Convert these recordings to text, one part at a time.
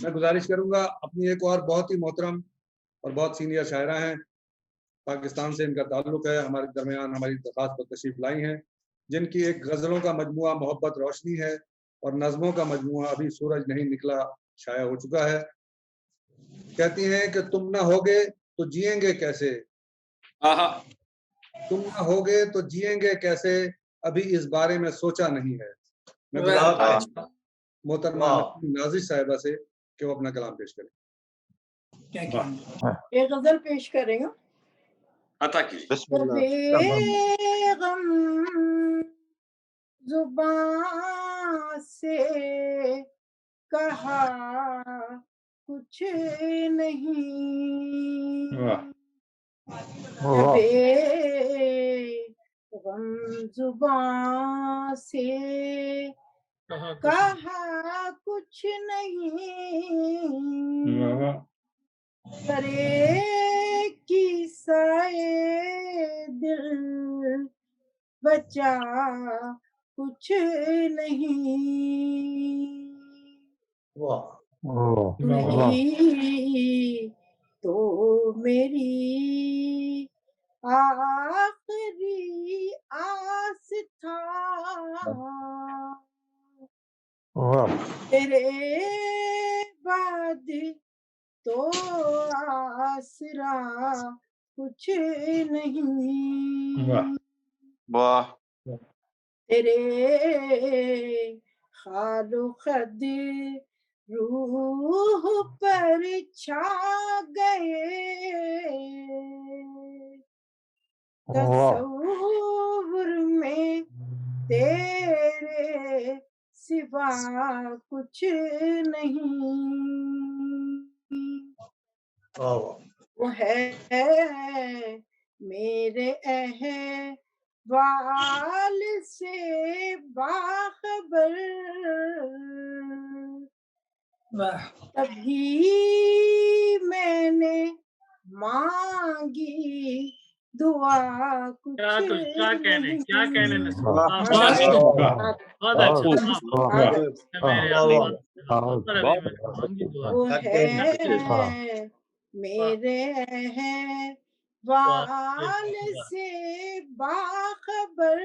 میں گزارش کروں گا اپنی ایک اور بہت ہی محترم اور بہت سینئر شاعرہ ہیں، پاکستان سے ان کا تعلق ہے، ہمارے درمیان ہماری درخواست پر تشریف لائی ہیں، جن کی ایک غزلوں کا مجموعہ محبت روشنی ہے اور نظموں کا مجموعہ ابھی سورج نہیں نکلا شائع ہو چکا ہے۔ کہتی ہیں کہ تم نہ ہوگے تو جئیں گے کیسے، تم نہ ہوگے تو جئیں گے کیسے، ابھی اس بارے میں سوچا نہیں ہے۔ میں محترمہ نسیم نازش صاحبہ سے کہ وہ اپنا کلام پیش کریں۔ ایک غزل پیش کریں گا۔ غم زبان سے کہا کچھ نہیں، غم زبان سے کہا کچھ نہیں، کرے کی سائے دل بچا کچھ نہیں، تجھی تو میری آخری آس تھا، تیرے بعد تو آسرا کچھ نہیں، تیرے خال و خد روح پر چھا گئے، تصور میں تیرے سوا کچھ نہیں، وہ ہے میرے احوال سے باخبر، تبھی میں نے مانگی دعا کچھ نہیں، کیا کہنے وہ ہے میرے احوال سے باخبر،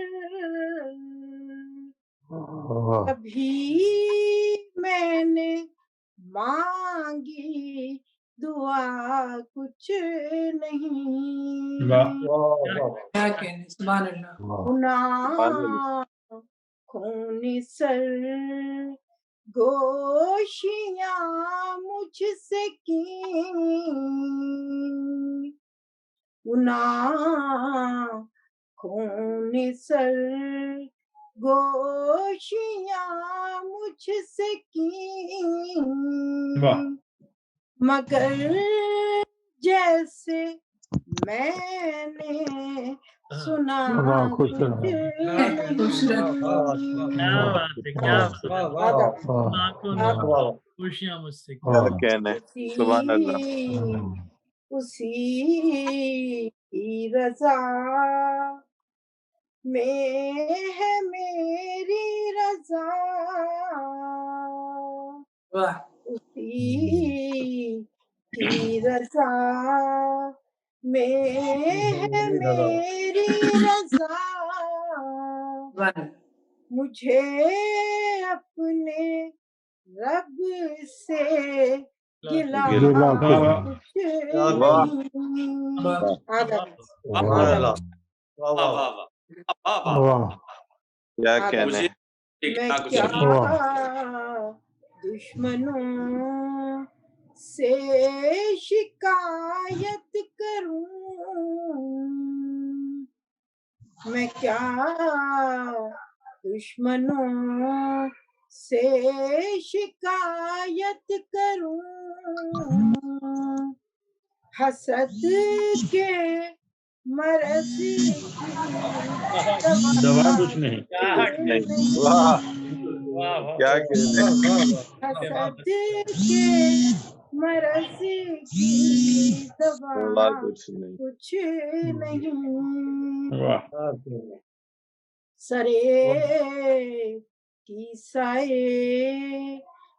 کبھی میں نے مانگی دعا کچھ نہیں، گناہ خون سر گوشیاں مجھ سے کی، گناہ خون سر گوشیاں مجھ سے کی، مگر جیسے میں نے سنا کچھ خوشیاں مجھ سے اسی کی رضا میں ہے میری رضا، اسی کی رضا میں ہے میری رضا، مجھے اپنے رب سے گلا کچھ نہیں، میں کیا دشمنوں سے شکایت کروں، میں کیا دشمنوں سے شکایت کروں، حسد کے مرض کی دوا کچھ نہیں، حسد کے مرض کی دوا کچھ نہیں، سرے کی سائے